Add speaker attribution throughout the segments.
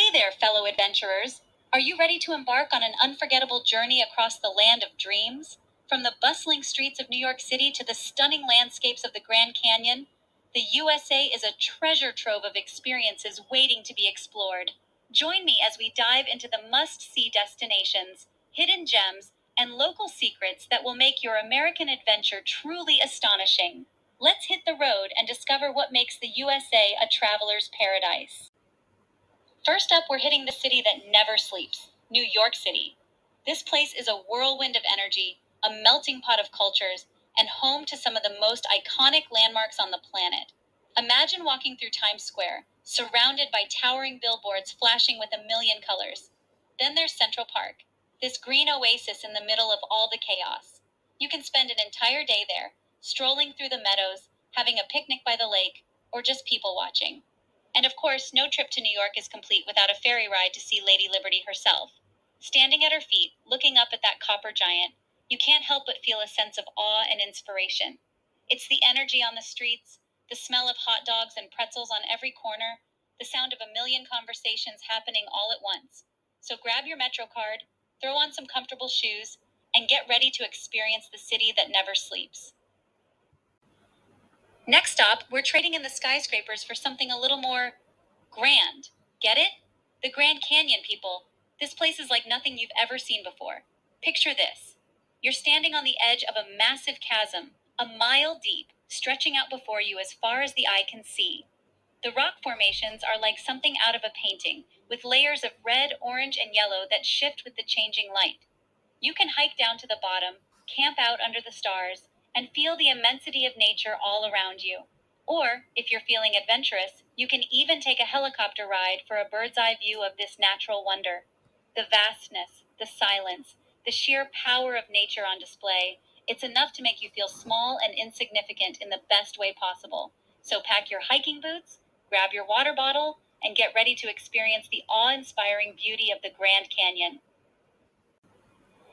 Speaker 1: Hey there, fellow adventurers! Are you ready to embark on an unforgettable journey across the land of dreams? From the bustling streets of New York City to the stunning landscapes of the Grand Canyon, the USA is a treasure trove of experiences waiting to be explored. Join me as we dive into the must see destinations, hidden gems, and local secrets that will make your American adventure truly astonishing. Let's hit the road and discover what makes the USA a traveler's paradise. First up, we're hitting the city that never sleeps, New York City. This place is a whirlwind of energy, a melting pot of cultures, and home to some of the most iconic landmarks on the planet. Imagine walking through Times Square, surrounded by towering billboards flashing with a million colors. Then there's Central Park, this green oasis in the middle of all the chaos. You can spend an entire day there, strolling through the meadows, having a picnic by the lake, or just people watching. And of course, no trip to New York is complete without a ferry ride to see Lady Liberty herself. Standing at her feet, looking up at that copper giant, you can't help but feel a sense of awe and inspiration. It's the energy on the streets, the smell of hot dogs and pretzels on every corner, the sound of a million conversations happening all at once. So grab your Metro card, throw on some comfortable shoes, and get ready to experience the city that never sleeps. Next stop, we're trading in the skyscrapers for something a little more grand. Get it? The Grand Canyon, people. This place is like nothing you've ever seen before. Picture this. You're standing on the edge of a massive chasm, a mile deep, stretching out before you as far as the eye can see. The rock formations are like something out of a painting, with layers of red, orange, and yellow that shift with the changing light. You can hike down to the bottom, camp out under the stars, and feel the immensity of nature all around you. Or, if you're feeling adventurous, you can even take a helicopter ride for a bird's eye view of this natural wonder. The vastness, the silence, the sheer power of nature on display, it's enough to make you feel small and insignificant in the best way possible. So pack your hiking boots, grab your water bottle, and get ready to experience the awe-inspiring beauty of the Grand Canyon.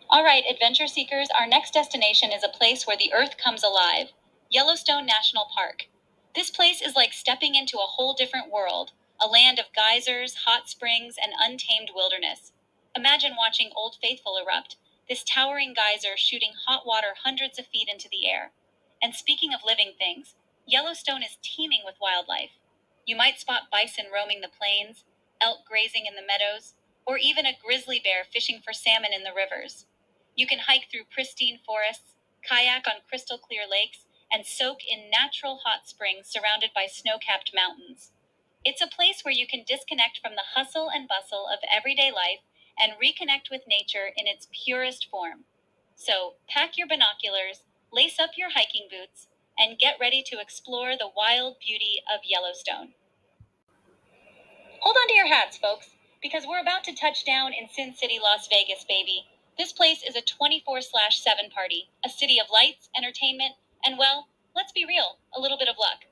Speaker 1: All right, adventure seekers, our next destination is a place where the earth comes alive, Yellowstone National Park. This place is like stepping into a whole different world, a land of geysers, hot springs, and untamed wilderness. Imagine watching Old Faithful erupt, this towering geyser shooting hot water hundreds of feet into the air. And speaking of living things, Yellowstone is teeming with wildlife. You might spot bison roaming the plains, elk grazing in the meadows, or even a grizzly bear fishing for salmon in the rivers. You can hike through pristine forests, kayak on crystal clear lakes, and soak in natural hot springs surrounded by snow-capped mountains. It's a place where you can disconnect from the hustle and bustle of everyday life and reconnect with nature in its purest form. So, pack your binoculars, lace up your hiking boots, and get ready to explore the wild beauty of Yellowstone. Hold on to your hats, folks, because we're about to touch down in Sin City, Las Vegas, baby. This place is a 24/7 party, a city of lights, entertainment, and well, let's be real, a little bit of luck.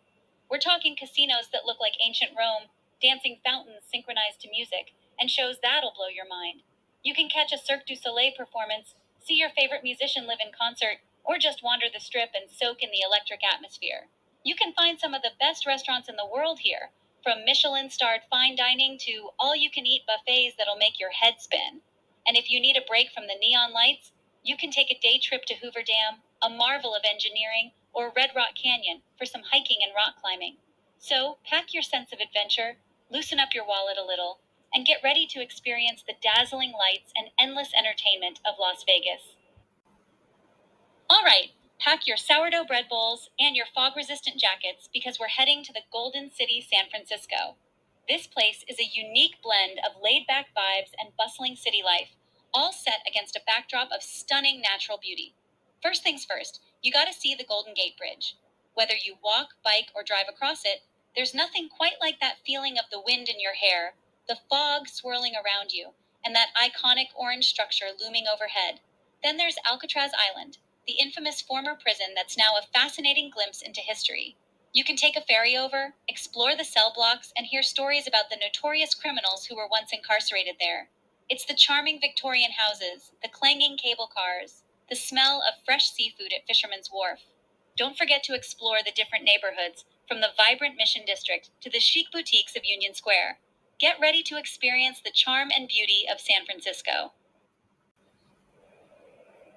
Speaker 1: We're talking casinos that look like ancient Rome, dancing fountains synchronized to music, and shows that'll blow your mind. You can catch a Cirque du Soleil performance, see your favorite musician live in concert, or just wander the strip and soak in the electric atmosphere. You can find some of the best restaurants in the world here, from Michelin-starred fine dining to all-you-can-eat buffets that'll make your head spin. And if you need a break from the neon lights, you can take a day trip to Hoover Dam, a marvel of engineering, or Red Rock Canyon for some hiking and rock climbing. So, pack your sense of adventure, loosen up your wallet a little, and get ready to experience the dazzling lights and endless entertainment of Las Vegas. All right, pack your sourdough bread bowls and your fog-resistant jackets because we're heading to the Golden City, San Francisco. This place is a unique blend of laid-back vibes and bustling city life, all set against a backdrop of stunning natural beauty. First things first, you gotta see the Golden Gate Bridge. Whether you walk, bike, or drive across it, there's nothing quite like that feeling of the wind in your hair, the fog swirling around you, and that iconic orange structure looming overhead. Then there's Alcatraz Island, the infamous former prison that's now a fascinating glimpse into history. You can take a ferry over, explore the cell blocks, and hear stories about the notorious criminals who were once incarcerated there. It's the charming Victorian houses, the clanging cable cars, the smell of fresh seafood at Fisherman's Wharf. Don't forget to explore the different neighborhoods, from the vibrant Mission District to the chic boutiques of Union Square. Get ready to experience the charm and beauty of San Francisco.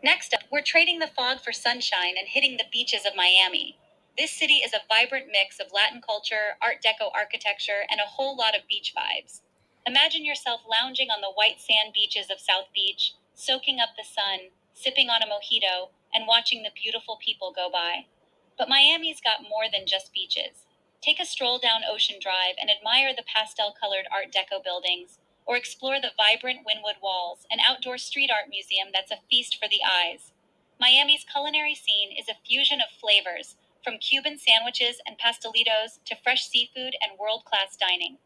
Speaker 1: Next up, we're trading the fog for sunshine and hitting the beaches of Miami. This city is a vibrant mix of Latin culture, Art Deco architecture, and a whole lot of beach vibes. Imagine yourself lounging on the white sand beaches of South Beach, soaking up the sun, sipping on a mojito, and watching the beautiful people go by. But Miami's got more than just beaches. Take a stroll down Ocean Drive and admire the pastel colored Art Deco buildings, or explore the vibrant Wynwood Walls, an outdoor street art museum that's a feast for the eyes. Miami's culinary scene is a fusion of flavors, from Cuban sandwiches and pastelitos to fresh seafood and world class dining.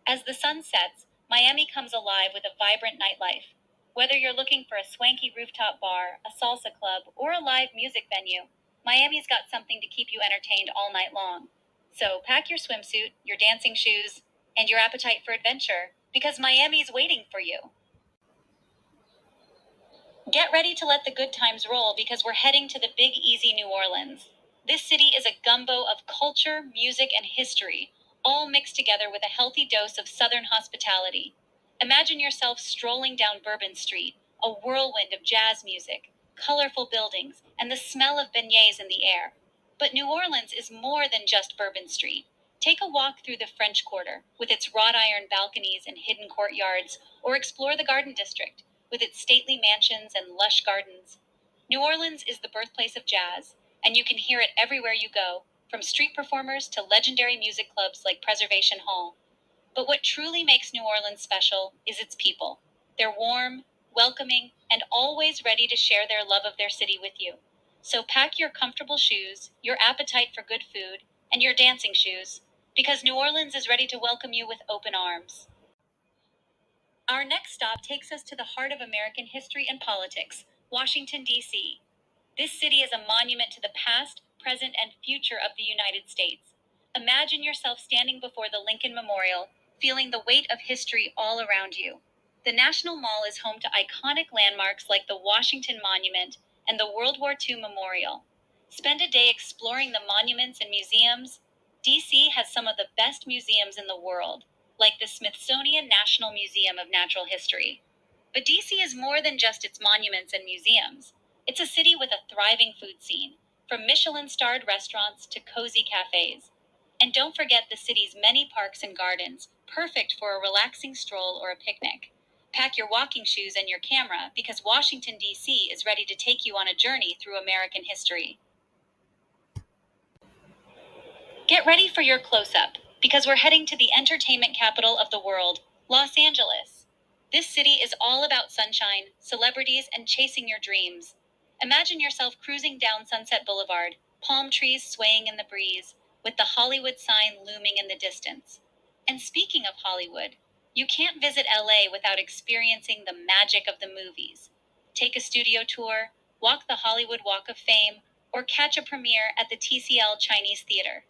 Speaker 1: As the sun sets, Miami comes alive with a vibrant nightlife. Whether you're looking for a swanky rooftop bar, a salsa club, or a live music venue, Miami's got something to keep you entertained all night long. So pack your swimsuit, your dancing shoes, and your appetite for adventure, because Miami's waiting for you. Get ready to let the good times roll because we're heading to the Big Easy, New Orleans. This city is a gumbo of culture, music, and history, all mixed together with a healthy dose of Southern hospitality. Imagine yourself strolling down Bourbon Street, a whirlwind of jazz music, colorful buildings, and the smell of beignets in the air. But New Orleans is more than just Bourbon Street. Take a walk through the French Quarter, with its wrought iron balconies and hidden courtyards, or explore the Garden District with its stately mansions and lush gardens. New Orleans is the birthplace of jazz, and you can hear it everywhere you go, from street performers to legendary music clubs like Preservation Hall. But what truly makes New Orleans special is its people. They're warm, welcoming, and always ready to share their love of their city with you. So pack your comfortable shoes, your appetite for good food, and your dancing shoes, because New Orleans is ready to welcome you with open arms. Our next stop takes us to the heart of American history and politics, Washington, D.C. This city is a monument to the past, present, and future of the United States. Imagine yourself standing before the Lincoln Memorial, feeling the weight of history all around you. The National Mall is home to iconic landmarks like the Washington Monument and the World War II Memorial. Spend a day exploring the monuments and museums. DC has some of the best museums in the world, like the Smithsonian National Museum of Natural History. But DC is more than just its monuments and museums. It's a city with a thriving food scene, from Michelin starred restaurants to cozy cafes. And don't forget the city's many parks and gardens, perfect for a relaxing stroll or a picnic. Pack your walking shoes and your camera because Washington, D.C. is ready to take you on a journey through American history. Get ready for your close up, because we're heading to the entertainment capital of the world, Los Angeles. This city is all about sunshine, celebrities, and chasing your dreams. Imagine yourself cruising down Sunset Boulevard, palm trees swaying in the breeze, with the Hollywood sign looming in the distance. And speaking of Hollywood, you can't visit LA without experiencing the magic of the movies. Take a studio tour, walk the Hollywood Walk of Fame, or catch a premiere at the TCL Chinese Theater.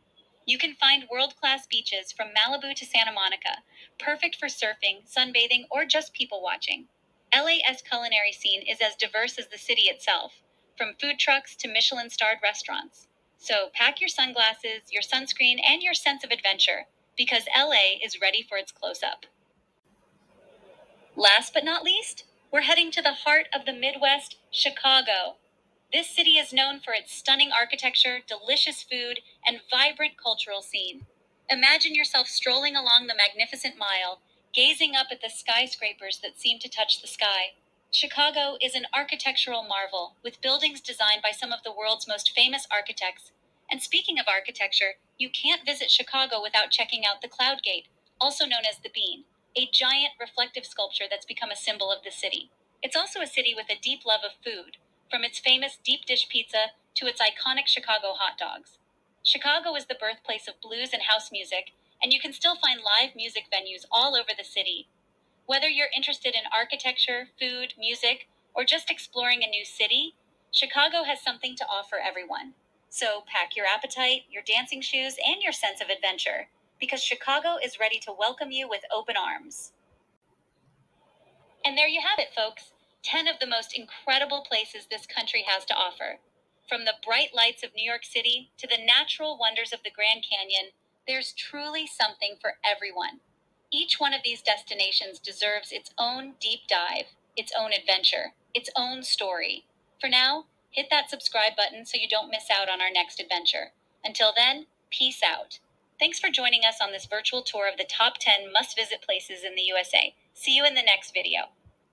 Speaker 1: You can find world class beaches from Malibu to Santa Monica, perfect for surfing, sunbathing, or just people watching. LA's culinary scene is as diverse as the city itself, from food trucks to Michelin starred restaurants. So pack your sunglasses, your sunscreen, and your sense of adventure, because LA is ready for its close up. Last but not least, we're heading to the heart of the Midwest, Chicago. This city is known for its stunning architecture, delicious food, and vibrant cultural scene. Imagine yourself strolling along the Magnificent Mile, gazing up at the skyscrapers that seem to touch the sky. Chicago is an architectural marvel, with buildings designed by some of the world's most famous architects. And speaking of architecture, you can't visit Chicago without checking out the Cloud Gate, also known as the Bean, a giant reflective sculpture that's become a symbol of the city. It's also a city with a deep love of food, from its famous deep dish pizza to its iconic Chicago hot dogs. Chicago is the birthplace of blues and house music, and you can still find live music venues all over the city. Whether you're interested in architecture, food, music, or just exploring a new city, Chicago has something to offer everyone. So pack your appetite, your dancing shoes, and your sense of adventure, because Chicago is ready to welcome you with open arms. And there you have it, folks. 10 of the most incredible places this country has to offer. From the bright lights of New York City to the natural wonders of the Grand Canyon, there's truly something for everyone. Each one of these destinations deserves its own deep dive, its own adventure, its own story. For now, hit that subscribe button so you don't miss out on our next adventure. Until then, peace out. Thanks for joining us on this virtual tour of the top 10 must-visit places in the USA. See you in the next video.